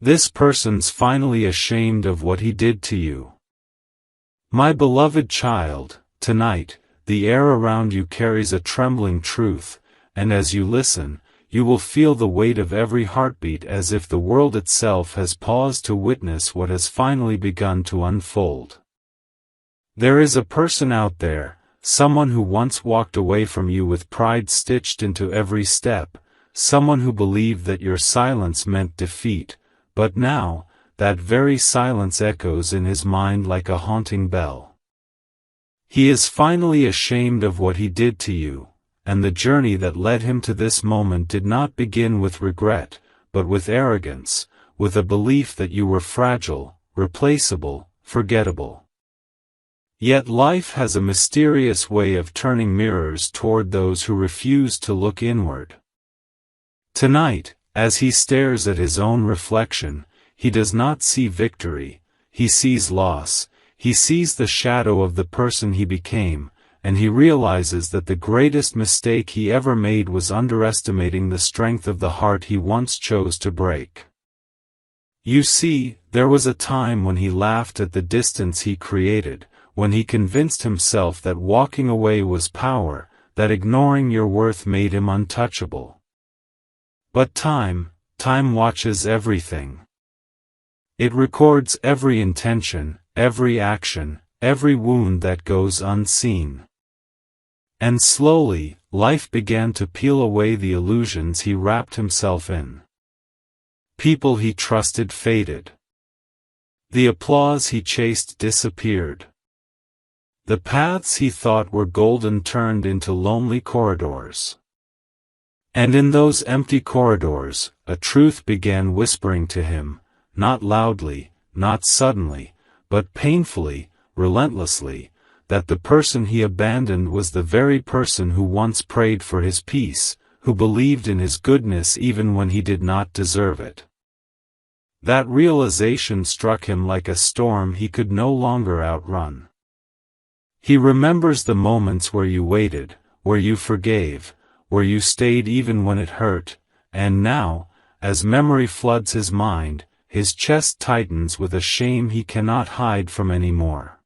This person's finally ashamed of what he did to you. My beloved child, tonight, the air around you carries a trembling truth, and as you listen, you will feel the weight of every heartbeat as if the world itself has paused to witness what has finally begun to unfold. There is a person out there, someone who once walked away from you with pride stitched into every step, someone who believed that your silence meant defeat, but now, that very silence echoes in his mind like a haunting bell. He is finally ashamed of what he did to you, and the journey that led him to this moment did not begin with regret, but with arrogance, with a belief that you were fragile, replaceable, forgettable. Yet life has a mysterious way of turning mirrors toward those who refuse to look inward. Tonight, as he stares at his own reflection, he does not see victory, he sees loss, he sees the shadow of the person he became, and he realizes that the greatest mistake he ever made was underestimating the strength of the heart he once chose to break. You see, there was a time when he laughed at the distance he created, when he convinced himself that walking away was power, that ignoring your worth made him untouchable. But time watches everything. It records every intention, every action, every wound that goes unseen. And slowly, life began to peel away the illusions he wrapped himself in. People he trusted faded. The applause he chased disappeared. The paths he thought were golden turned into lonely corridors. And in those empty corridors, a truth began whispering to him, not loudly, not suddenly, but painfully, relentlessly, that the person he abandoned was the very person who once prayed for his peace, who believed in his goodness even when he did not deserve it. That realization struck him like a storm he could no longer outrun. He remembers the moments where you waited, where you forgave, where you stayed even when it hurt, and now, as memory floods his mind, his chest tightens with a shame he cannot hide from anymore.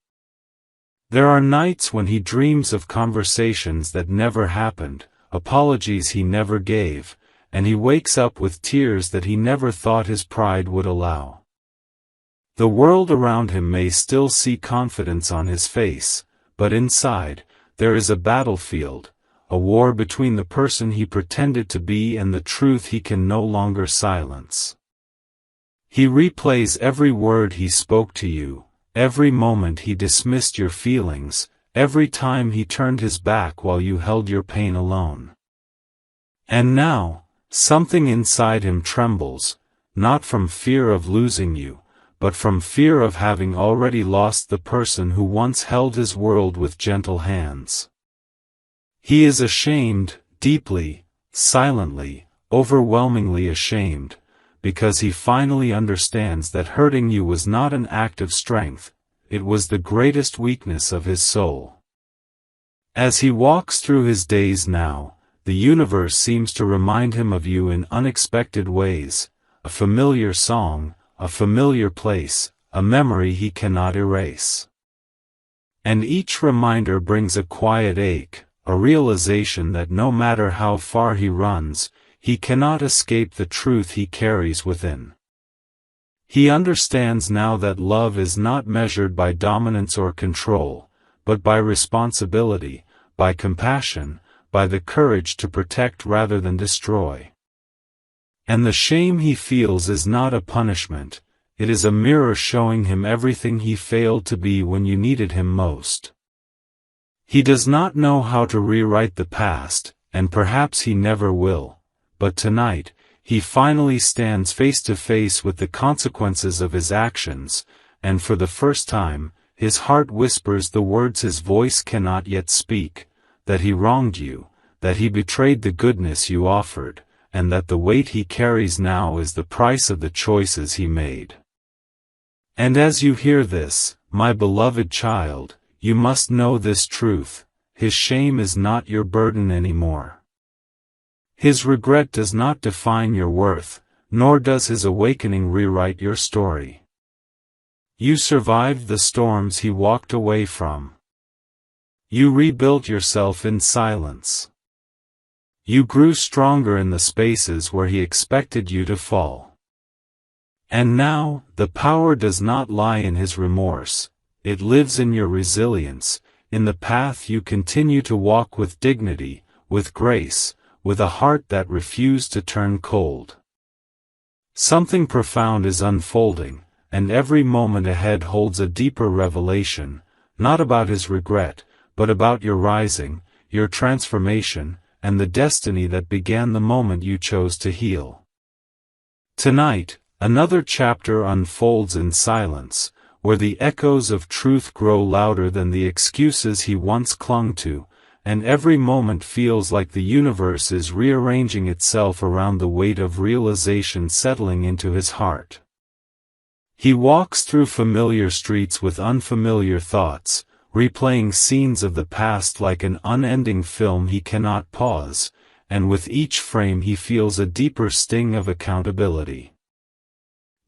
There are nights when he dreams of conversations that never happened, apologies he never gave, and he wakes up with tears that he never thought his pride would allow. The world around him may still see confidence on his face, but inside, there is a battlefield, a war between the person he pretended to be and the truth he can no longer silence. He replays every word he spoke to you, every moment he dismissed your feelings, every time he turned his back while you held your pain alone. And now, something inside him trembles, not from fear of losing you, but from fear of having already lost the person who once held his world with gentle hands. He is ashamed, deeply, silently, overwhelmingly ashamed, because he finally understands that hurting you was not an act of strength, it was the greatest weakness of his soul. As he walks through his days now, the universe seems to remind him of you in unexpected ways, a familiar song, a familiar place, a memory he cannot erase. And each reminder brings a quiet ache, a realization that no matter how far he runs, he cannot escape the truth he carries within. He understands now that love is not measured by dominance or control, but by responsibility, by compassion, by the courage to protect rather than destroy. And the shame he feels is not a punishment, it is a mirror showing him everything he failed to be when you needed him most. He does not know how to rewrite the past, and perhaps he never will, but tonight, he finally stands face to face with the consequences of his actions, and for the first time, his heart whispers the words his voice cannot yet speak, that he wronged you, that he betrayed the goodness you offered, and that the weight he carries now is the price of the choices he made. And as you hear this, my beloved child, you must know this truth: his shame is not your burden anymore. His regret does not define your worth, nor does his awakening rewrite your story. You survived the storms he walked away from. You rebuilt yourself in silence. You grew stronger in the spaces where he expected you to fall. And now, the power does not lie in his remorse, it lives in your resilience, in the path you continue to walk with dignity, with grace, with a heart that refused to turn cold. Something profound is unfolding, and every moment ahead holds a deeper revelation, not about his regret, but about your rising, your transformation, and the destiny that began the moment you chose to heal. Tonight, another chapter unfolds in silence, where the echoes of truth grow louder than the excuses he once clung to, and every moment feels like the universe is rearranging itself around the weight of realization settling into his heart. He walks through familiar streets with unfamiliar thoughts, replaying scenes of the past like an unending film he cannot pause, and with each frame he feels a deeper sting of accountability.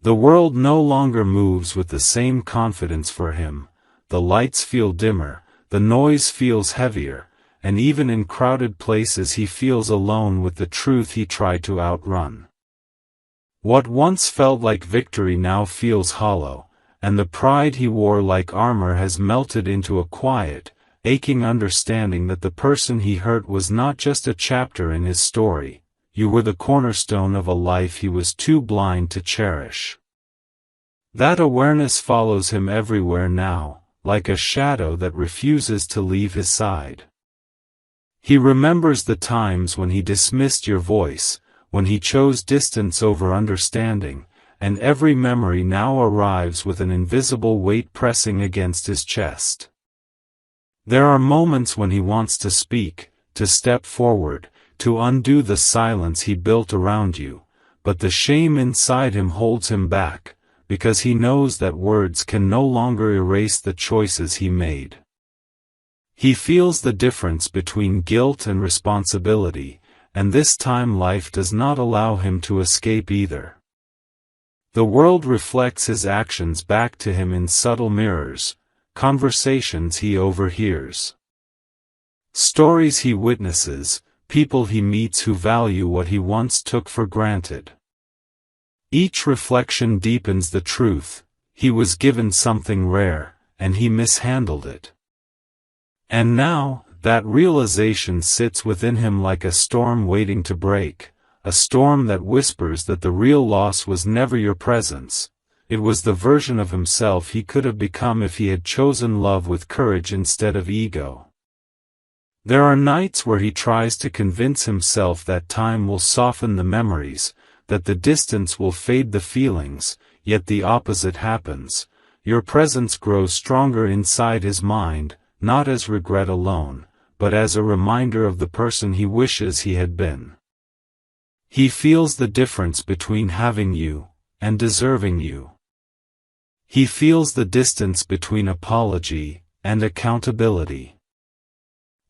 The world no longer moves with the same confidence for him, the lights feel dimmer, the noise feels heavier, and even in crowded places he feels alone with the truth he tried to outrun. What once felt like victory now feels hollow, and the pride he wore like armor has melted into a quiet, aching understanding that the person he hurt was not just a chapter in his story, you were the cornerstone of a life he was too blind to cherish. That awareness follows him everywhere now, like a shadow that refuses to leave his side. He remembers the times when he dismissed your voice, when he chose distance over understanding, and every memory now arrives with an invisible weight pressing against his chest. There are moments when he wants to speak, to step forward, to undo the silence he built around you, but the shame inside him holds him back, because he knows that words can no longer erase the choices he made. He feels the difference between guilt and responsibility, and this time life does not allow him to escape either. The world reflects his actions back to him in subtle mirrors, conversations he overhears, stories he witnesses, people he meets who value what he once took for granted. Each reflection deepens the truth: he was given something rare, and he mishandled it. And now, that realization sits within him like a storm waiting to break, a storm that whispers that the real loss was never your presence, it was the version of himself he could have become if he had chosen love with courage instead of ego. There are nights where he tries to convince himself that time will soften the memories, that the distance will fade the feelings, yet the opposite happens. Your presence grows stronger inside his mind, not as regret alone, but as a reminder of the person he wishes he had been. He feels the difference between having you and deserving you. He feels the distance between apology and accountability.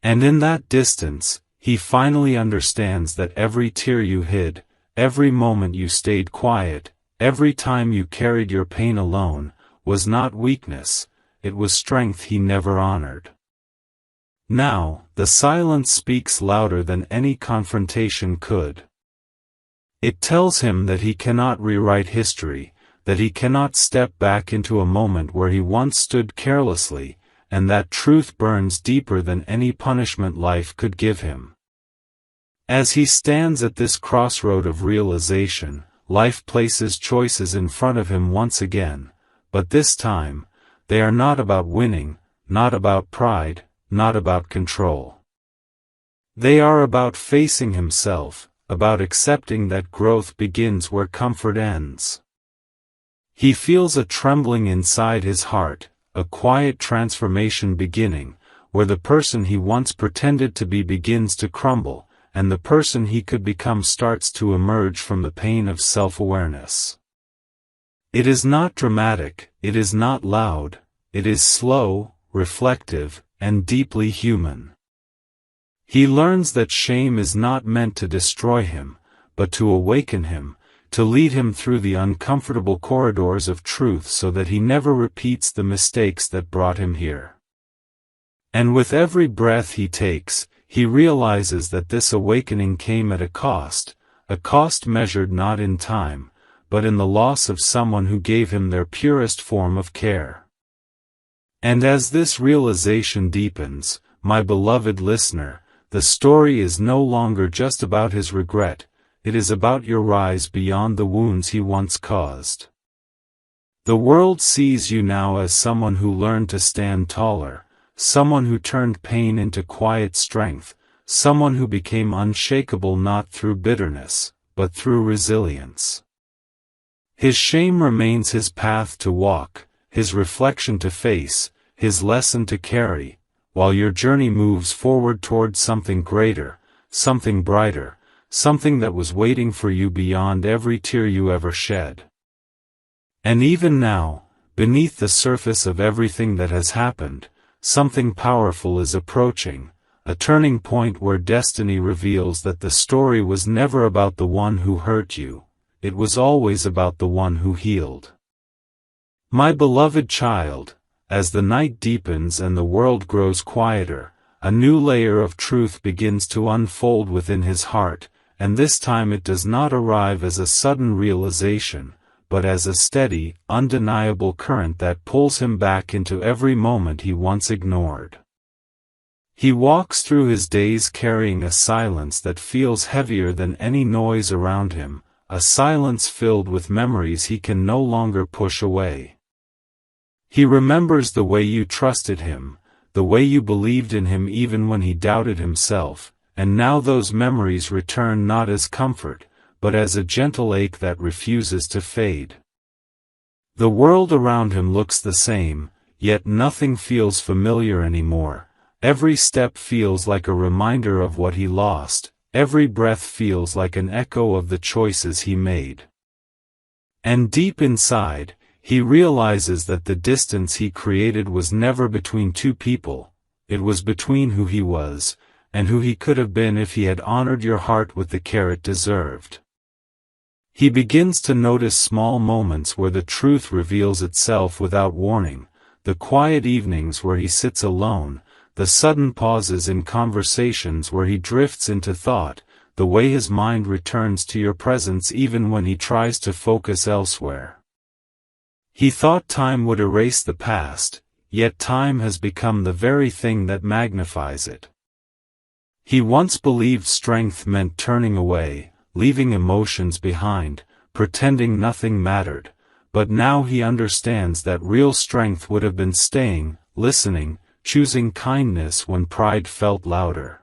And in that distance, he finally understands that every tear you hid, every moment you stayed quiet, every time you carried your pain alone, was not weakness, it was strength he never honored. Now, the silence speaks louder than any confrontation could. It tells him that he cannot rewrite history, that he cannot step back into a moment where he once stood carelessly, and that truth burns deeper than any punishment life could give him. As he stands at this crossroad of realization, life places choices in front of him once again, but this time, they are not about winning, not about pride, not about control. They are about facing himself, about accepting that growth begins where comfort ends. He feels a trembling inside his heart, a quiet transformation beginning, where the person he once pretended to be begins to crumble, and the person he could become starts to emerge from the pain of self-awareness. It is not dramatic, it is not loud, it is slow, reflective, and deeply human. He learns that shame is not meant to destroy him, but to awaken him, to lead him through the uncomfortable corridors of truth so that he never repeats the mistakes that brought him here. And with every breath he takes, he realizes that this awakening came at a cost measured not in time, but in the loss of someone who gave him their purest form of care. And as this realization deepens, my beloved listener, the story is no longer just about his regret, it is about your rise beyond the wounds he once caused. The world sees you now as someone who learned to stand taller, someone who turned pain into quiet strength, someone who became unshakable not through bitterness, but through resilience. His shame remains his path to walk, his reflection to face, his lesson to carry, while your journey moves forward toward something greater, something brighter, something that was waiting for you beyond every tear you ever shed. And even now, beneath the surface of everything that has happened, something powerful is approaching, a turning point where destiny reveals that the story was never about the one who hurt you, it was always about the one who healed. My beloved child, as the night deepens and the world grows quieter, a new layer of truth begins to unfold within his heart, and this time it does not arrive as a sudden realization, but as a steady, undeniable current that pulls him back into every moment he once ignored. He walks through his days carrying a silence that feels heavier than any noise around him, a silence filled with memories he can no longer push away. He remembers the way you trusted him, the way you believed in him even when he doubted himself, and now those memories return not as comfort, but as a gentle ache that refuses to fade. The world around him looks the same, yet nothing feels familiar anymore. Every step feels like a reminder of what he lost, every breath feels like an echo of the choices he made. And deep inside, he realizes that the distance he created was never between two people, it was between who he was, and who he could have been if he had honored your heart with the care it deserved. He begins to notice small moments where the truth reveals itself without warning, the quiet evenings where he sits alone, the sudden pauses in conversations where he drifts into thought, the way his mind returns to your presence even when he tries to focus elsewhere. He thought time would erase the past, yet time has become the very thing that magnifies it. He once believed strength meant turning away, leaving emotions behind, pretending nothing mattered, but now he understands that real strength would have been staying, listening, choosing kindness when pride felt louder.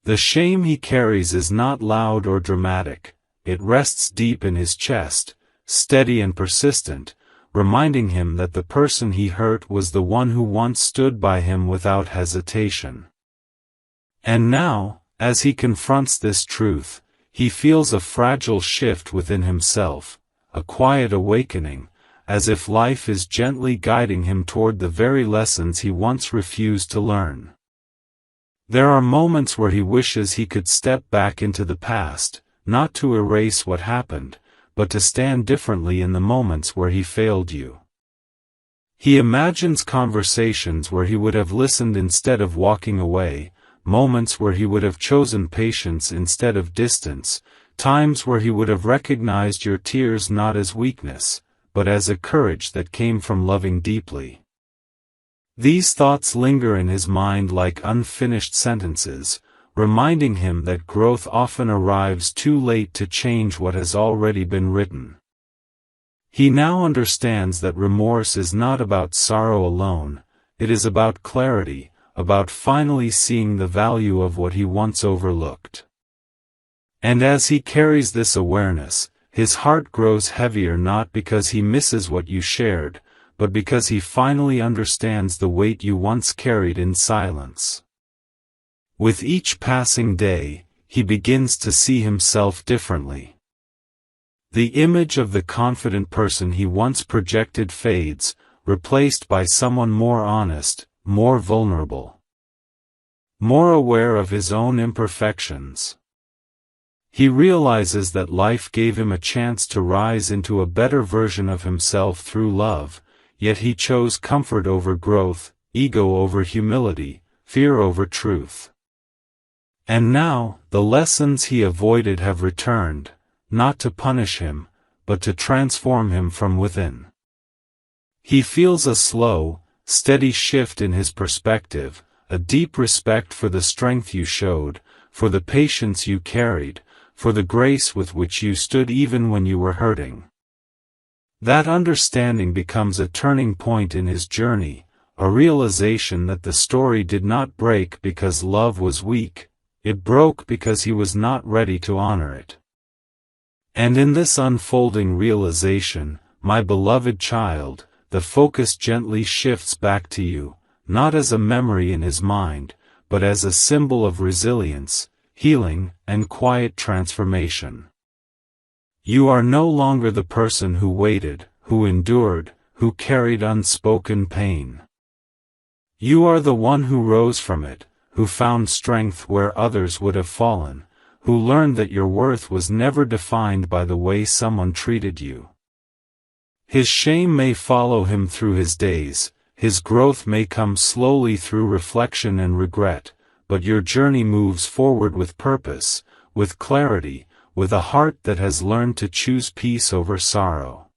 The shame he carries is not loud or dramatic, it rests deep in his chest, steady and persistent, reminding him that the person he hurt was the one who once stood by him without hesitation. And now, as he confronts this truth, he feels a fragile shift within himself, a quiet awakening, as if life is gently guiding him toward the very lessons he once refused to learn. There are moments where he wishes he could step back into the past, not to erase what happened, but to stand differently in the moments where he failed you. He imagines conversations where he would have listened instead of walking away, moments where he would have chosen patience instead of distance, times where he would have recognized your tears not as weakness, but as a courage that came from loving deeply. These thoughts linger in his mind like unfinished sentences, reminding him that growth often arrives too late to change what has already been written. He now understands that remorse is not about sorrow alone, it is about clarity, about finally seeing the value of what he once overlooked. And as he carries this awareness, his heart grows heavier not because he misses what you shared, but because he finally understands the weight you once carried in silence. With each passing day, he begins to see himself differently. The image of the confident person he once projected fades, replaced by someone more honest, more vulnerable, more aware of his own imperfections. He realizes that life gave him a chance to rise into a better version of himself through love, yet he chose comfort over growth, ego over humility, fear over truth. And now, the lessons he avoided have returned, not to punish him, but to transform him from within. He feels a slow, steady shift in his perspective, a deep respect for the strength you showed, for the patience you carried, for the grace with which you stood even when you were hurting. That understanding becomes a turning point in his journey, a realization that the story did not break because love was weak, it broke because he was not ready to honor it. And in this unfolding realization, my beloved child, the focus gently shifts back to you, not as a memory in his mind, but as a symbol of resilience, healing, and quiet transformation. You are no longer the person who waited, who endured, who carried unspoken pain. You are the one who rose from it, who found strength where others would have fallen, who learned that your worth was never defined by the way someone treated you. His shame may follow him through his days, his growth may come slowly through reflection and regret, but your journey moves forward with purpose, with clarity, with a heart that has learned to choose peace over sorrow.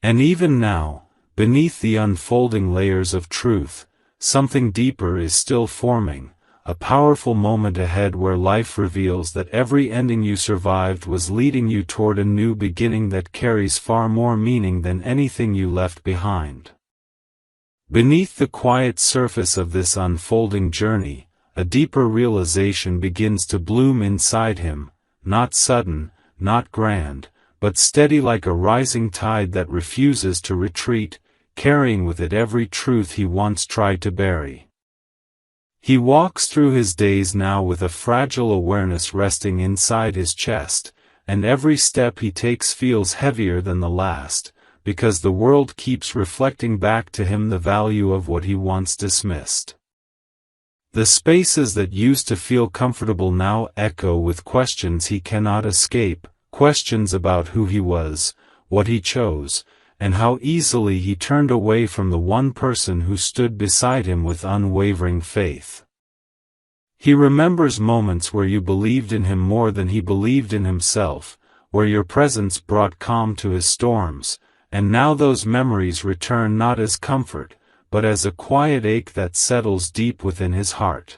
And even now, beneath the unfolding layers of truth, something deeper is still forming, a powerful moment ahead where life reveals that every ending you survived was leading you toward a new beginning that carries far more meaning than anything you left behind. Beneath the quiet surface of this unfolding journey, a deeper realization begins to bloom inside him, not sudden, not grand, but steady like a rising tide that refuses to retreat, carrying with it every truth he once tried to bury. He walks through his days now with a fragile awareness resting inside his chest, and every step he takes feels heavier than the last, because the world keeps reflecting back to him the value of what he once dismissed. The spaces that used to feel comfortable now echo with questions he cannot escape, questions about who he was, what he chose, and how easily he turned away from the one person who stood beside him with unwavering faith. He remembers moments where you believed in him more than he believed in himself, where your presence brought calm to his storms, and now those memories return not as comfort, but as a quiet ache that settles deep within his heart.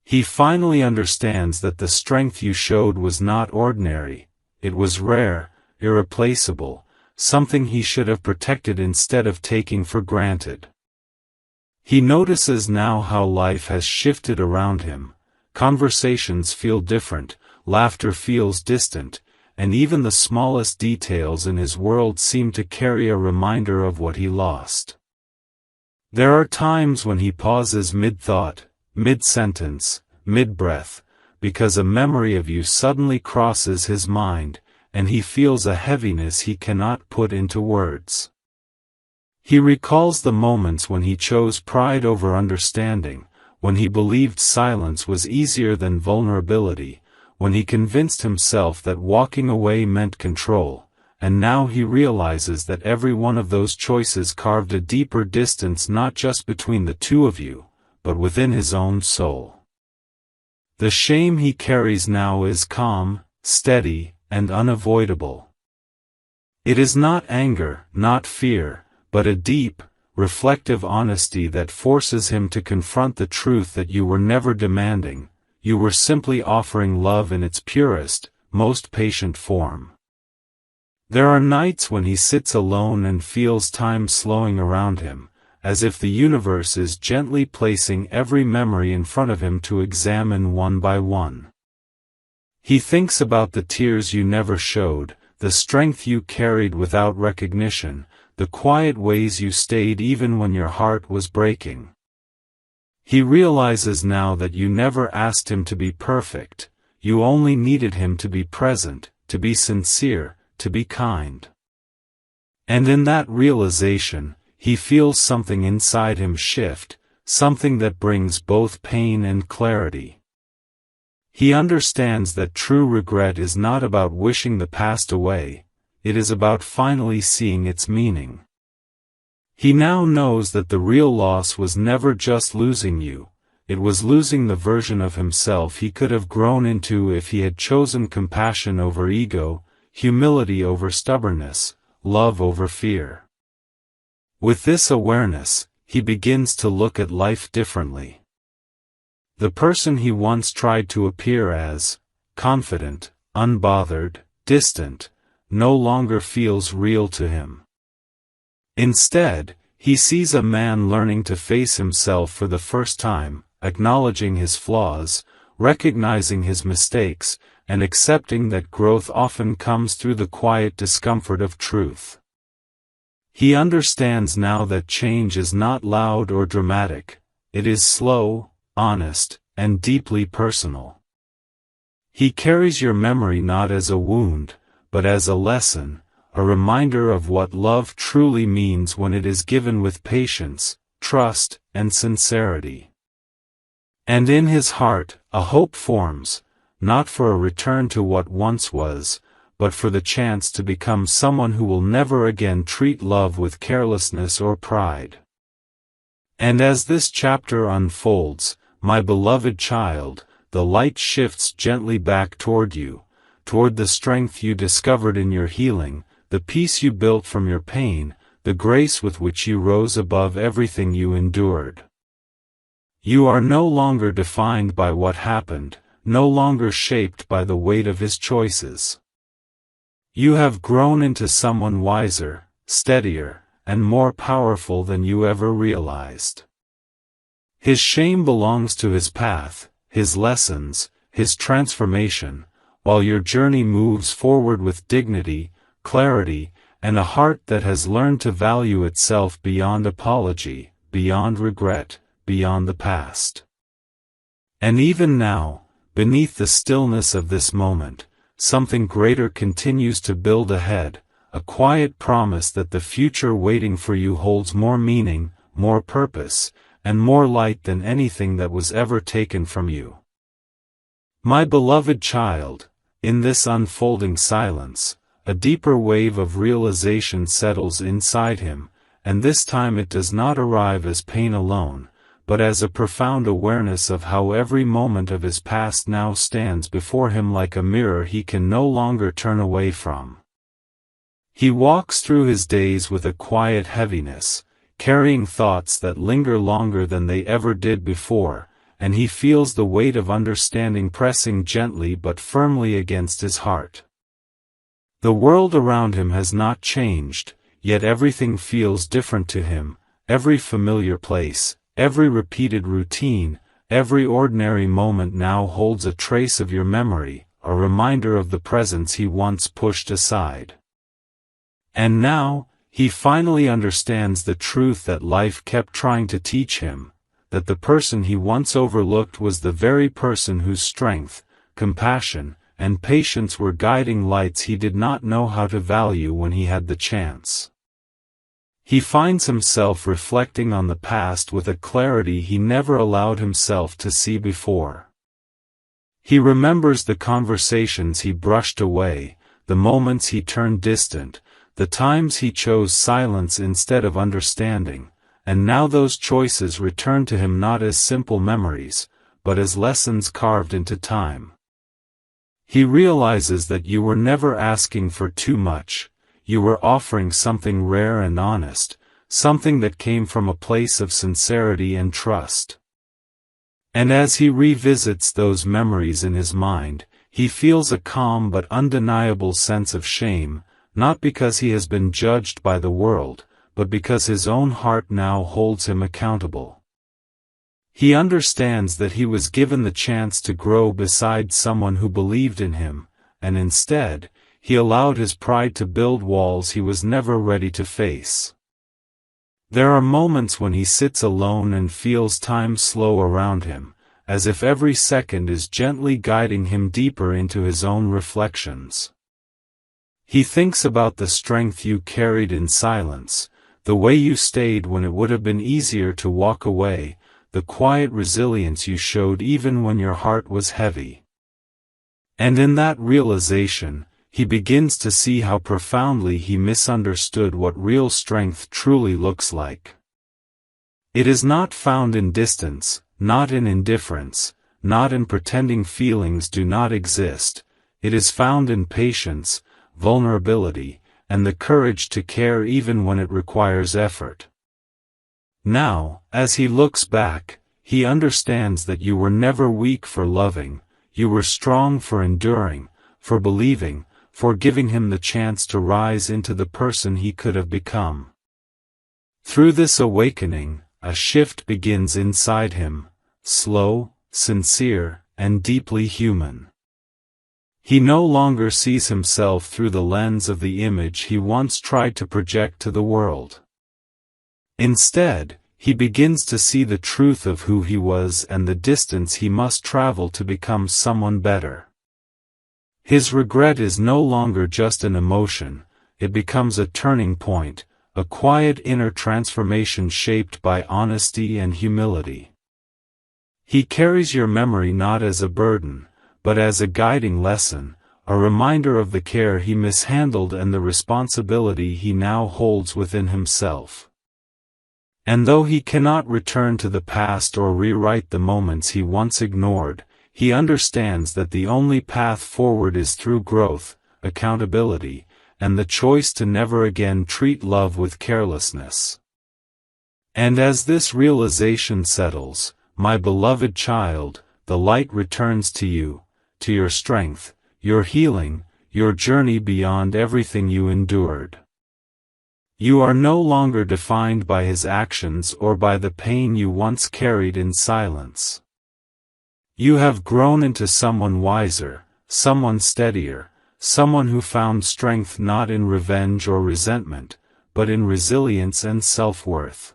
He finally understands that the strength you showed was not ordinary, it was rare, irreplaceable, something he should have protected instead of taking for granted. He notices now how life has shifted around him, conversations feel different, laughter feels distant, and even the smallest details in his world seem to carry a reminder of what he lost. There are times when he pauses mid-thought, mid-sentence, mid-breath, because a memory of you suddenly crosses his mind, and he feels a heaviness he cannot put into words. He recalls the moments when he chose pride over understanding, when he believed silence was easier than vulnerability, when he convinced himself that walking away meant control, and now he realizes that every one of those choices carved a deeper distance not just between the two of you, but within his own soul. The shame he carries now is calm, steady, and unavoidable. It is not anger, not fear, but a deep, reflective honesty that forces him to confront the truth that you were never demanding, you were simply offering love in its purest, most patient form. There are nights when he sits alone and feels time slowing around him, as if the universe is gently placing every memory in front of him to examine one by one. He thinks about the tears you never showed, the strength you carried without recognition, the quiet ways you stayed even when your heart was breaking. He realizes now that you never asked him to be perfect, you only needed him to be present, to be sincere, to be kind. And in that realization, he feels something inside him shift, something that brings both pain and clarity. He understands that true regret is not about wishing the past away, it is about finally seeing its meaning. He now knows that the real loss was never just losing you, it was losing the version of himself he could have grown into if he had chosen compassion over ego, humility over stubbornness, love over fear. With this awareness, he begins to look at life differently. The person he once tried to appear as, confident, unbothered, distant, no longer feels real to him. Instead, he sees a man learning to face himself for the first time, acknowledging his flaws, recognizing his mistakes, and accepting that growth often comes through the quiet discomfort of truth. He understands now that change is not loud or dramatic, it is slow, honest, and deeply personal. He carries your memory not as a wound, but as a lesson, a reminder of what love truly means when it is given with patience, trust, and sincerity. And in his heart, a hope forms, not for a return to what once was, but for the chance to become someone who will never again treat love with carelessness or pride. And as this chapter unfolds, my beloved child, the light shifts gently back toward you, toward the strength you discovered in your healing, the peace you built from your pain, the grace with which you rose above everything you endured. You are no longer defined by what happened, no longer shaped by the weight of his choices. You have grown into someone wiser, steadier, and more powerful than you ever realized. His shame belongs to his path, his lessons, his transformation, while your journey moves forward with dignity, clarity, and a heart that has learned to value itself beyond apology, beyond regret, beyond the past. And even now, beneath the stillness of this moment, something greater continues to build ahead, a quiet promise that the future waiting for you holds more meaning, more purpose, and more light than anything that was ever taken from you. My beloved child, in this unfolding silence, a deeper wave of realization settles inside him, and this time it does not arrive as pain alone, but as a profound awareness of how every moment of his past now stands before him like a mirror he can no longer turn away from. He walks through his days with a quiet heaviness, carrying thoughts that linger longer than they ever did before, and he feels the weight of understanding pressing gently but firmly against his heart. The world around him has not changed, yet everything feels different to him, every familiar place, every repeated routine, every ordinary moment now holds a trace of your memory, a reminder of the presence he once pushed aside. And now, he finally understands the truth that life kept trying to teach him, that the person he once overlooked was the very person whose strength, compassion, and patience were guiding lights he did not know how to value when he had the chance. He finds himself reflecting on the past with a clarity he never allowed himself to see before. He remembers the conversations he brushed away, the moments he turned distant, the times he chose silence instead of understanding, and now those choices return to him not as simple memories, but as lessons carved into time. He realizes that you were never asking for too much, you were offering something rare and honest, something that came from a place of sincerity and trust. And as he revisits those memories in his mind, he feels a calm but undeniable sense of shame, not because he has been judged by the world, but because his own heart now holds him accountable. He understands that he was given the chance to grow beside someone who believed in him, and instead, he allowed his pride to build walls he was never ready to face. There are moments when he sits alone and feels time slow around him, as if every second is gently guiding him deeper into his own reflections. He thinks about the strength you carried in silence, the way you stayed when it would have been easier to walk away, the quiet resilience you showed even when your heart was heavy. And in that realization, he begins to see how profoundly he misunderstood what real strength truly looks like. It is not found in distance, not in indifference, not in pretending feelings do not exist. It is found in patience, vulnerability, and the courage to care even when it requires effort. Now, as he looks back, he understands that you were never weak for loving, you were strong for enduring, for believing, for giving him the chance to rise into the person he could have become. Through this awakening, a shift begins inside him, slow, sincere, and deeply human. He no longer sees himself through the lens of the image he once tried to project to the world. Instead, he begins to see the truth of who he was and the distance he must travel to become someone better. His regret is no longer just an emotion, it becomes a turning point, a quiet inner transformation shaped by honesty and humility. He carries your memory not as a burden, but as a guiding lesson, a reminder of the care he mishandled and the responsibility he now holds within himself. And though he cannot return to the past or rewrite the moments he once ignored, he understands that the only path forward is through growth, accountability, and the choice to never again treat love with carelessness. And as this realization settles, my beloved child, the light returns to you, to your strength, your healing, your journey beyond everything you endured. You are no longer defined by his actions or by the pain you once carried in silence. You have grown into someone wiser, someone steadier, someone who found strength not in revenge or resentment, but in resilience and self-worth.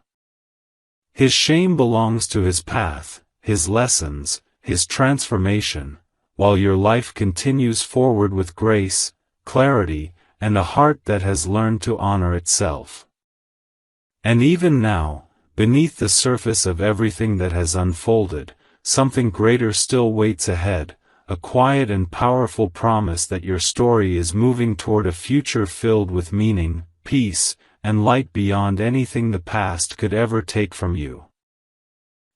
His shame belongs to his path, his lessons, his transformation, while your life continues forward with grace, clarity, and a heart that has learned to honor itself. And even now, beneath the surface of everything that has unfolded, something greater still waits ahead, a quiet and powerful promise that your story is moving toward a future filled with meaning, peace, and light beyond anything the past could ever take from you.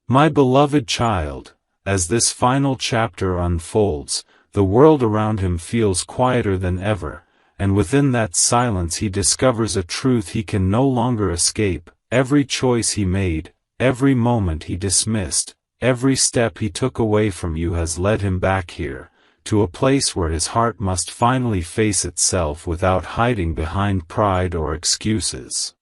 My beloved child, as this final chapter unfolds, the world around him feels quieter than ever, and within that silence he discovers a truth he can no longer escape. Every choice he made, every moment he dismissed, every step he took away from you has led him back here, to a place where his heart must finally face itself without hiding behind pride or excuses.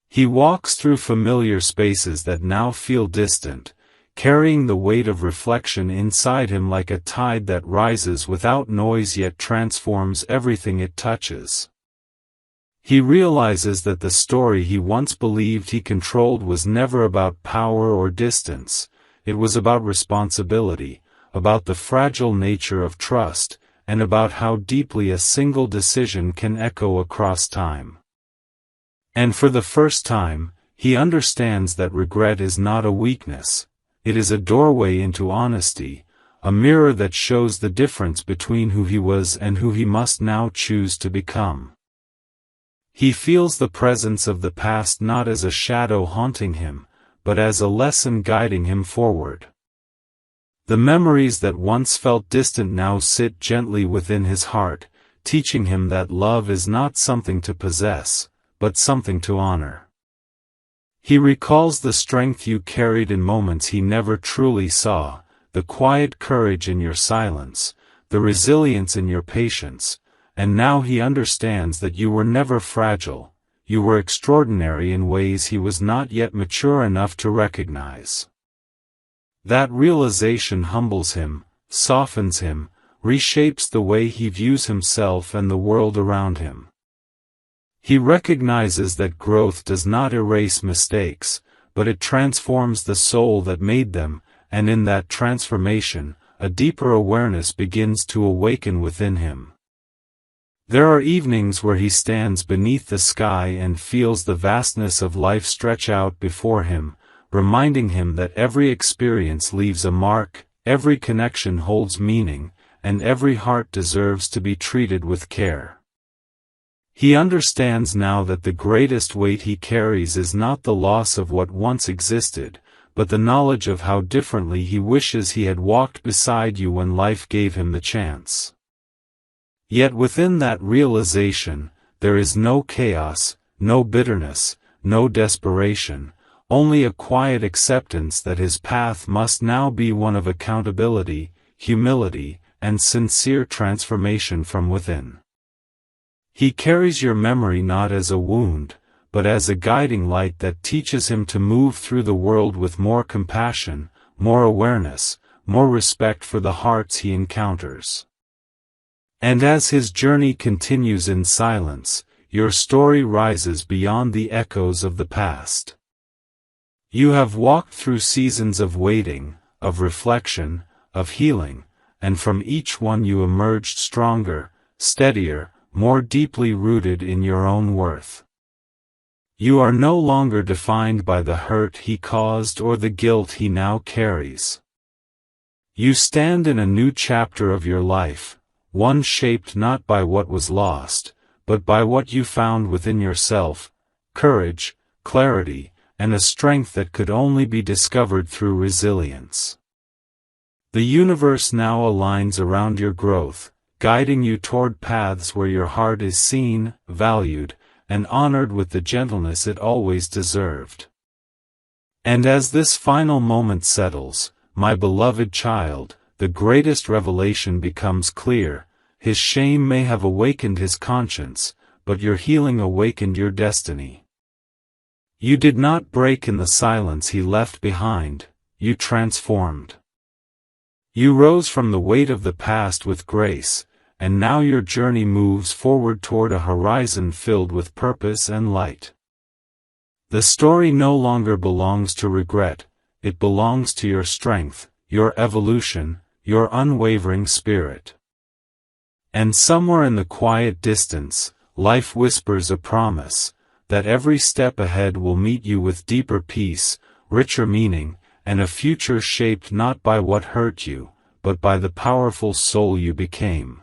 He walks through familiar spaces that now feel distant, carrying the weight of reflection inside him like a tide that rises without noise yet transforms everything it touches. He realizes that the story he once believed he controlled was never about power or distance, it was about responsibility, about the fragile nature of trust, and about how deeply a single decision can echo across time. And for the first time, he understands that regret is not a weakness, it is a doorway into honesty, a mirror that shows the difference between who he was and who he must now choose to become. He feels the presence of the past not as a shadow haunting him, but as a lesson guiding him forward. The memories that once felt distant now sit gently within his heart, teaching him that love is not something to possess, but something to honor. He recalls the strength you carried in moments he never truly saw, the quiet courage in your silence, the resilience in your patience, and now he understands that you were never fragile, you were extraordinary in ways he was not yet mature enough to recognize. That realization humbles him, softens him, reshapes the way he views himself and the world around him. He recognizes that growth does not erase mistakes, but it transforms the soul that made them, and in that transformation, a deeper awareness begins to awaken within him. There are evenings where he stands beneath the sky and feels the vastness of life stretch out before him, reminding him that every experience leaves a mark, every connection holds meaning, and every heart deserves to be treated with care. He understands now that the greatest weight he carries is not the loss of what once existed, but the knowledge of how differently he wishes he had walked beside you when life gave him the chance. Yet within that realization, there is no chaos, no bitterness, no desperation, only a quiet acceptance that his path must now be one of accountability, humility, and sincere transformation from within. He carries your memory not as a wound, but as a guiding light that teaches him to move through the world with more compassion, more awareness, more respect for the hearts he encounters. And as his journey continues in silence, your story rises beyond the echoes of the past. You have walked through seasons of waiting, of reflection, of healing, and from each one you emerged stronger, steadier, more deeply rooted in your own worth. You are no longer defined by the hurt he caused or the guilt he now carries. You stand in a new chapter of your life, one shaped not by what was lost, but by what you found within yourself, courage, clarity, and a strength that could only be discovered through resilience. The universe now aligns around your growth, guiding you toward paths where your heart is seen, valued, and honored with the gentleness it always deserved. And as this final moment settles, my beloved child, the greatest revelation becomes clear. His shame may have awakened his conscience, but your healing awakened your destiny. You did not break in the silence he left behind, you transformed. You rose from the weight of the past with grace, and now your journey moves forward toward a horizon filled with purpose and light. The story no longer belongs to regret, it belongs to your strength, your evolution, your unwavering spirit. And somewhere in the quiet distance, life whispers a promise, that every step ahead will meet you with deeper peace, richer meaning, and a future shaped not by what hurt you, but by the powerful soul you became.